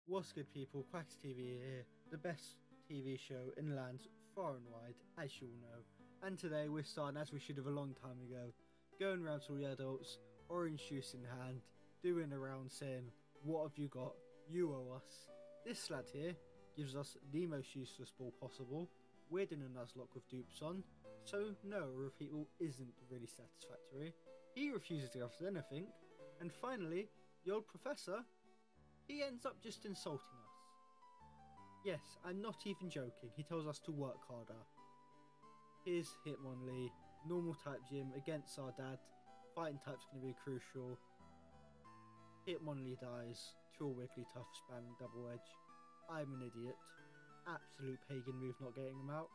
What's good people, Quacks TV here, the best TV show in the lands far and wide, as you all know. And today we're starting, as we should have a long time ago, going around to all the adults, orange juice in hand, doing around saying, what have you got, you owe us. This lad here gives us the most useless ball possible, we're doing a Nuzlocke with dupes on, so no, a repeat ball isn't really satisfactory. He refuses to give us anything, and finally, the old professor, he ends up just insulting us. Yes, I'm not even joking, he tells us to work harder. Here's Hitmonlee, normal type gym against our dad, fighting type's going to be crucial. Hitmonlee dies, to a Wigglytuff spamming double edge. I'm an idiot. Absolute pagan move not getting him out.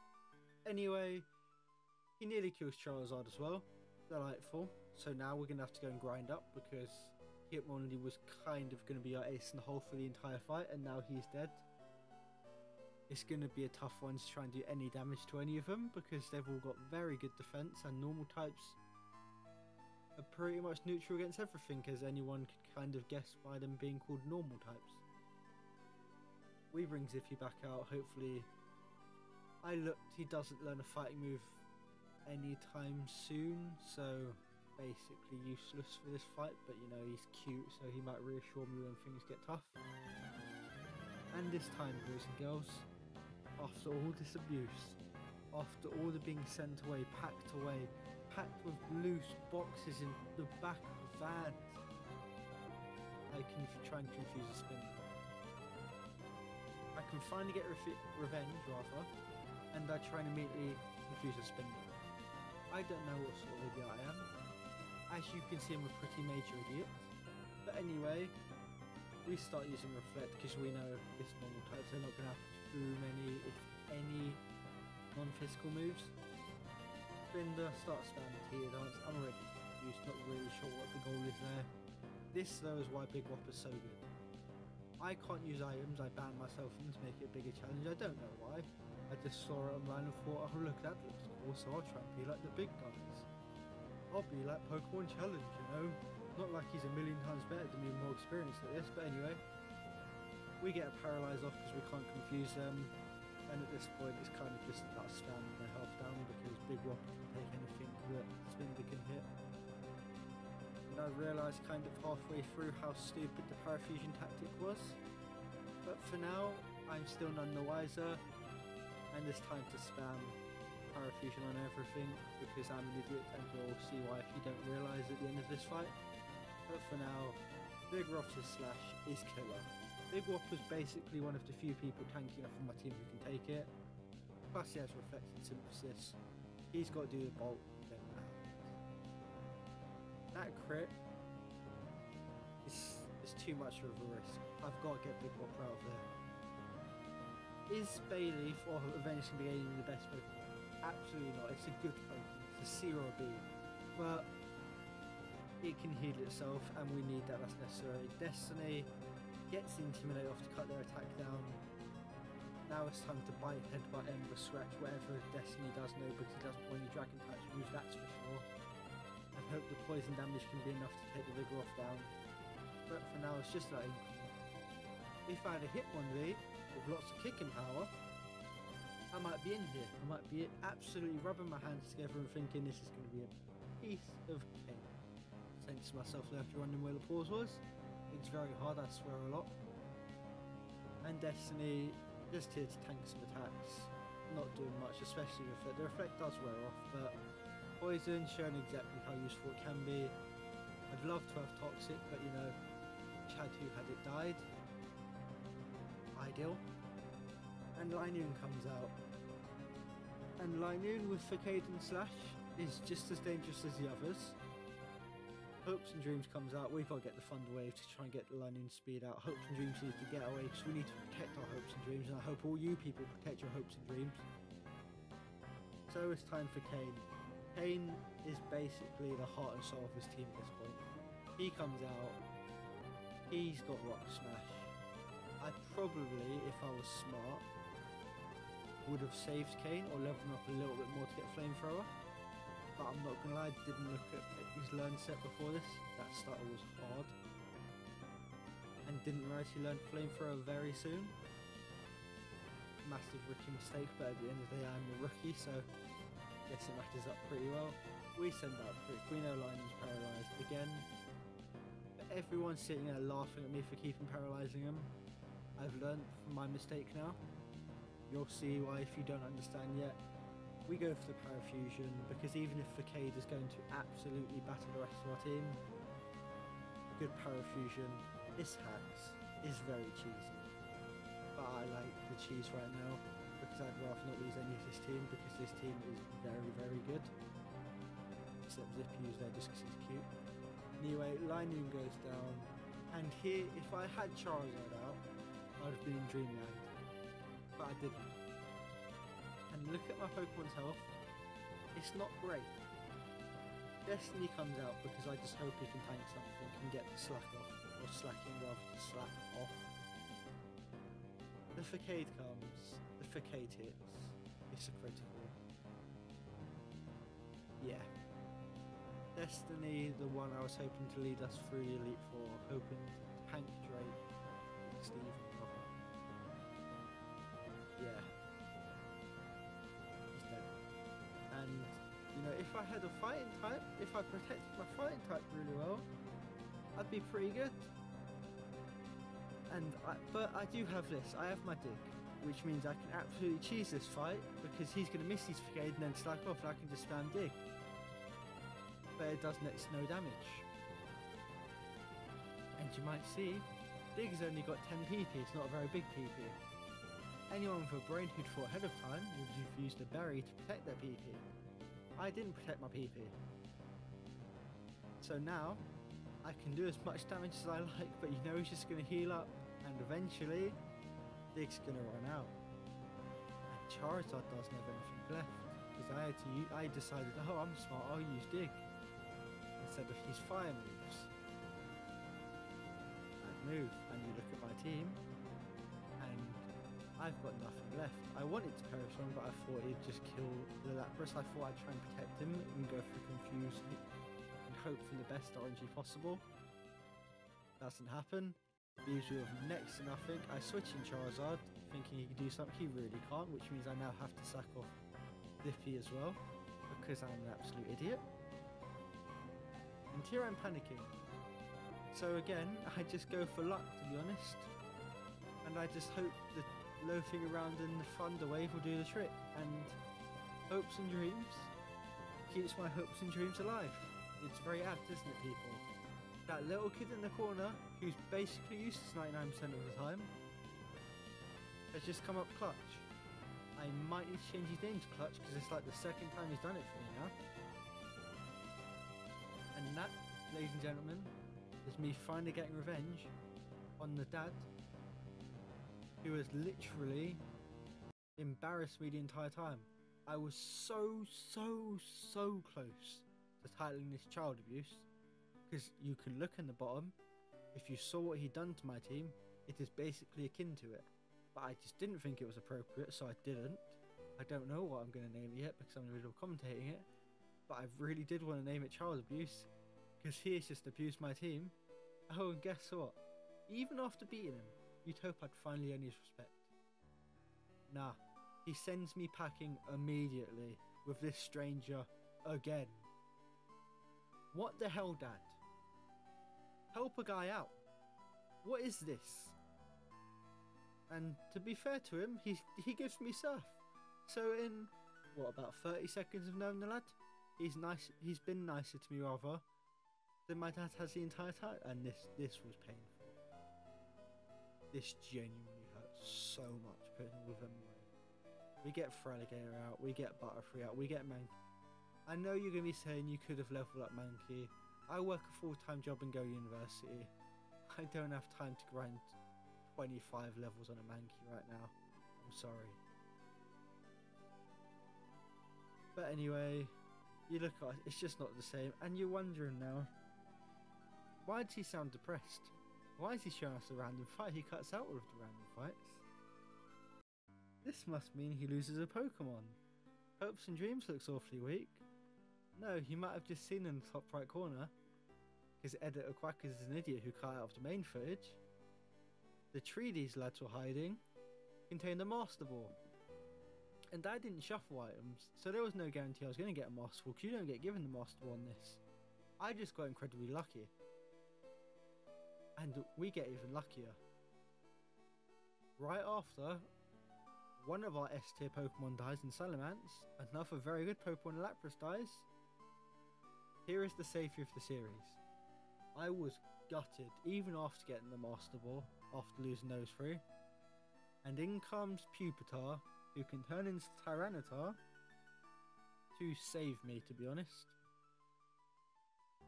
Anyway, he nearly kills Charizard as well. Delightful. So now we're going to have to go and grind up because Hitmonlee was kind of going to be our ace in the hole for the entire fight and now he's dead. It's going to be a tough one to try and do any damage to any of them because they've all got very good defense and normal types are pretty much neutral against everything, as anyone could kind of guess by them being called normal types. We bring Ziffy back out, hopefully. I looked, he doesn't learn a fighting move anytime soon, so basically useless for this fight, but you know, he's cute, so he might reassure me when things get tough. And this time, boys and girls, after all this abuse, after all the being sent away, packed with loose boxes in the back of vans, I can try and confuse a spinner. I can finally get revenge, rather, and I try and immediately confuse a spinner. I don't know what sort of idiot I am. As you can see, I'm a pretty major idiot. But anyway, we start using Reflect because we know this normal type, so they're not going to have too many, if any, non-physical moves. Spinda starts spamming Tier Dance. I'm already confused, not really sure what the goal is there. This though is why Big Whopper's so good. I can't use items, I banned myself from them to make it a bigger challenge, I don't know why. I just saw it online and thought, oh look, that looks cool, so I'll try and be like the big guys. I'll be like Pokemon Challenge, you know? Not like he's a million times better than me and more experienced at this, but anyway. We get a Paralyze off because we can't confuse them. And at this point it's kind of just about spamming their health down because Big Whopper can take anything that Spinda can hit. And I realised kind of halfway through how stupid the Parafusion tactic was. But for now, I'm still none the wiser. And it's time to spam Parafusion on everything because I'm an idiot and you'll see why if you don't realise at the end of this fight. But for now, Big Whopper's Slash is killer. Big Whopper's basically one of the few people tanky enough on my team who can take it. Plus he has Reflected Synthesis. He's got to do the bulk, then that crit is too much of a risk. I've got to get Big Whopper out of there. Is Bayleaf or eventually be gaining the best Pokemon? Absolutely not. It's a good Pokemon. It's a C or a B. But it can heal itself and we need that, that's necessary. Destiny gets the Intimidate off to cut their attack down. Now it's time to Bite, Headbutt, Ember, Scratch, whatever Destiny does know because he doesn't want any Dragon types moves, that's for sure. And hope the poison damage can be enough to take the Vigoroth down. But for now it's just that if I had a Hitmonlee with lots of kicking power, I might be in here. I might be absolutely rubbing my hands together and thinking this is going to be a piece of cake. Saying to myself after running where the pause was, it's very hard, I swear a lot. And Destiny just here to tank some attacks, not doing much, especially Reflect. The Reflect does wear off, but Poison showing exactly how useful it can be. I'd love to have Toxic, but you know, Chad who had it died. Ideal. And Linoon comes out. And Linoon with Facade and Slash is just as dangerous as the others. Hopes and Dreams comes out. We've got to get the Thunder Wave to try and get the Linoon speed out. Hopes and Dreams need to get away because we need to protect our hopes and dreams, and I hope all you people protect your hopes and dreams. So it's time for Kane. Kane is basically the heart and soul of his team at this point. He comes out. He's got Rock Smash. I probably, if I was smart, would have saved Kane or leveled him up a little bit more to get Flamethrower. But I'm not gonna lie, I didn't look at his learn set before this. That starter was hard. and didn't realise he learned flamethrower very soon. Massive rookie mistake, but at the end of the day I'm a rookie, so I guess it matches up pretty well. We send out Prick, we know Lionel's paralysed again, but everyone's sitting there laughing at me for keeping paralysing him. I've learned from my mistake now. You'll see why if you don't understand yet. We go for the parafusion because even if Facade is going to absolutely batter the rest of our team, a good parafusion is hacks, is very cheesy. But I like the cheese right now because I'd rather not lose any of this team because this team is very, very good. Except Zippy's there just because he's cute. Anyway, Lightning goes down, and here, if I had Charizard out, I'd have been in Dreamland, but I didn't. And look at my Pokemon's health, it's not great. Destiny comes out because I just hope he can tank something and get the slack off, or slacking rather than slack off. The Facade comes, the Facade hits, it's a critical. Yeah. Destiny, the one I was hoping to lead us through the Elite Four, hoping to tank Drake, Steve, yeah. He's dead. And, you know, if I had a fighting type, if I protected my fighting type really well, I'd be pretty good. But I do have this, I have my Dig, which means I can absolutely cheese this fight, because he's going to miss his Facade and then slack off and I can just spam Dig. But it does next to no damage. And you might see, Dig's only got 10 PP, it's not a very big PP. Anyone with a brain who'd fought ahead of time would have used a berry to protect their PP. I didn't protect my PP. So now, I can do as much damage as I like, but you know he's just going to heal up, and eventually, Dig's going to run out. And Charizard doesn't have anything left, because I decided, oh I'm smart, I'll use Dig, instead of his fire moves. I move, and you look at my team, and I've got nothing left. I wanted to perish on, but I thought he'd just kill the Lapras. I thought I'd try and protect him and go for Confuse and hope for the best RNG possible. Doesn't happen. Leaves me with next to nothing. I switch in Charizard, thinking he could do something. He really can't, which means I now have to sack off Zippy as well, because I'm an absolute idiot. And here I'm panicking. So again, I just go for luck, to be honest. And I just hope the loafing around in the Thunder Wave will do the trick. And hopes and dreams keeps my hopes and dreams alive. It's very apt, isn't it, people? That little kid in the corner, who's basically useless 99% of the time, has just come up clutch. I might need to change his name to Clutch, because it's like the second time he's done it for me now. And that, ladies and gentlemen, is me finally getting revenge on the dad who has literally embarrassed me the entire time. I was so close to titling this child abuse, because you can look in the bottom. If you saw what he'd done to my team, it is basically akin to it. But I just didn't think it was appropriate, so I didn't. I don't know what I'm going to name it yet, because I'm in the middle of commentating it. But I really did want to name it child abuse, because he has just abused my team. Oh, and guess what? Even after beating him, you'd hope I'd finally earn his respect. Nah, he sends me packing immediately with this stranger again. What the hell, Dad? Help a guy out. What is this? And to be fair to him, he gives me surf. So in, what, about 30 seconds of knowing the lad, he's been nicer to me rather than my dad has the entire time. And this was painful. This genuinely hurts so much putting all of them away. We get Feraligatr out, we get Butterfree out, we get Mankey. I know you're going to be saying you could have leveled up Mankey. I work a full-time job and go to university. I don't have time to grind 25 levels on a Mankey right now. I'm sorry. But anyway, you look at it, it's just not the same. And you're wondering now, why does he sound depressed? Why is he showing us a random fight? He cuts out all of the random fights. This must mean he loses a Pokemon. Hopes and Dreams looks awfully weak. No, he might have just seen in the top right corner, because editor Quackers is an idiot who cut out of the main footage, The tree these lads were hiding contained a Master Ball. And I didn't shuffle items, so there was no guarantee I was going to get a Master Ball, because you don't get given the Master Ball on this. I just got incredibly lucky. And we get even luckier. Right after, one of our S tier Pokemon dies in Salamence, another very good Pokemon Lapras dies. Here is the savior of the series. I was gutted, even after getting the Master Ball, after losing those three. And in comes Pupitar, who can turn into Tyranitar to save me, to be honest.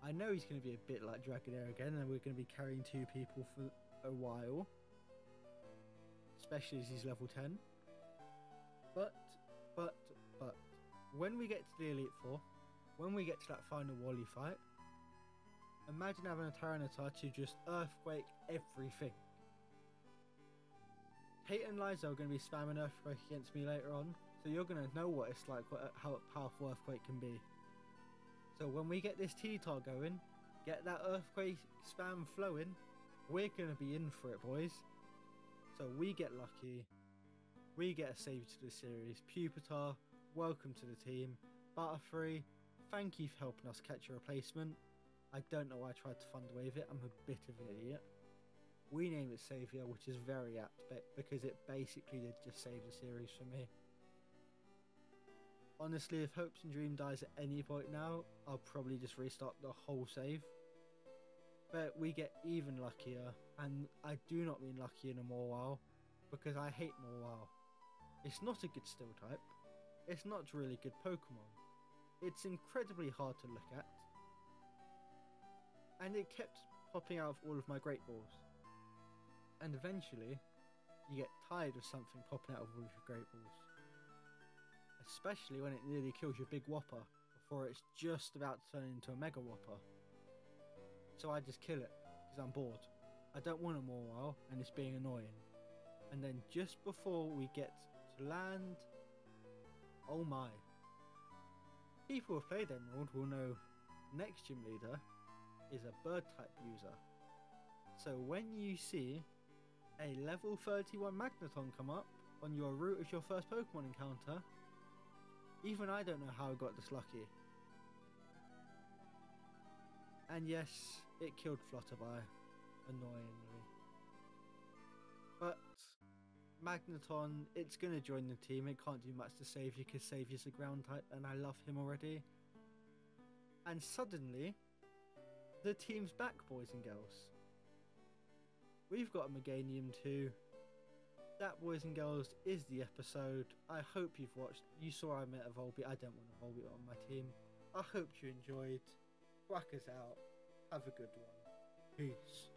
I know he's going to be a bit like Dragonair again, and we're going to be carrying two people for a while. Especially as he's level 10. But, when we get to the Elite Four, when we get to that final Wally fight, imagine having a Tyranitar to just Earthquake everything. Kate and Liza are going to be spamming Earthquake against me later on, so you're going to know what it's like, how powerful Earthquake can be. So when we get this T-Tar going, get that Earthquake spam flowing, we're going to be in for it, boys. So we get lucky, we get a savior to the series. Pupitar, welcome to the team. Butterfree, thank you for helping us catch a replacement. I don't know why I tried to fund wave it, I'm a bit of an idiot. We name it Saviour, which is very apt, because it basically did just save the series for me. Honestly, if Hopes and Dream dies at any point now, I'll probably just restart the whole save. But we get even luckier, and I do not mean lucky in a Mawile, because I hate Mawile. It's not a good Steel type, it's not a really good Pokemon, it's incredibly hard to look at, and it kept popping out of all of my Great Balls. And eventually, you get tired of something popping out of all of your Great Balls. Especially when it nearly kills your big Whopper before it's just about to turn into a Mega Whopper. So I just kill it, because I'm bored. I don't want a Mawile, and it's being annoying. And then just before we get to land, oh my. People who have played Emerald will know next gym leader is a bird type user. So when you see a level 31 Magneton come up on your route as your first Pokemon encounter, even I don't know how I got this lucky. And yes, it killed Flutterby, annoyingly. But Magneton, it's going to join the team. It can't do much to Saviour, because Saviour's a ground type and I love him already. And suddenly, the team's back, boys and girls. We've got a Meganium too. That, boys and girls, is the episode. I hope you've watched. You saw I met a Volbeat. I don't want a Volbeat on my team. I hope you enjoyed. Whack us out. Have a good one. Peace.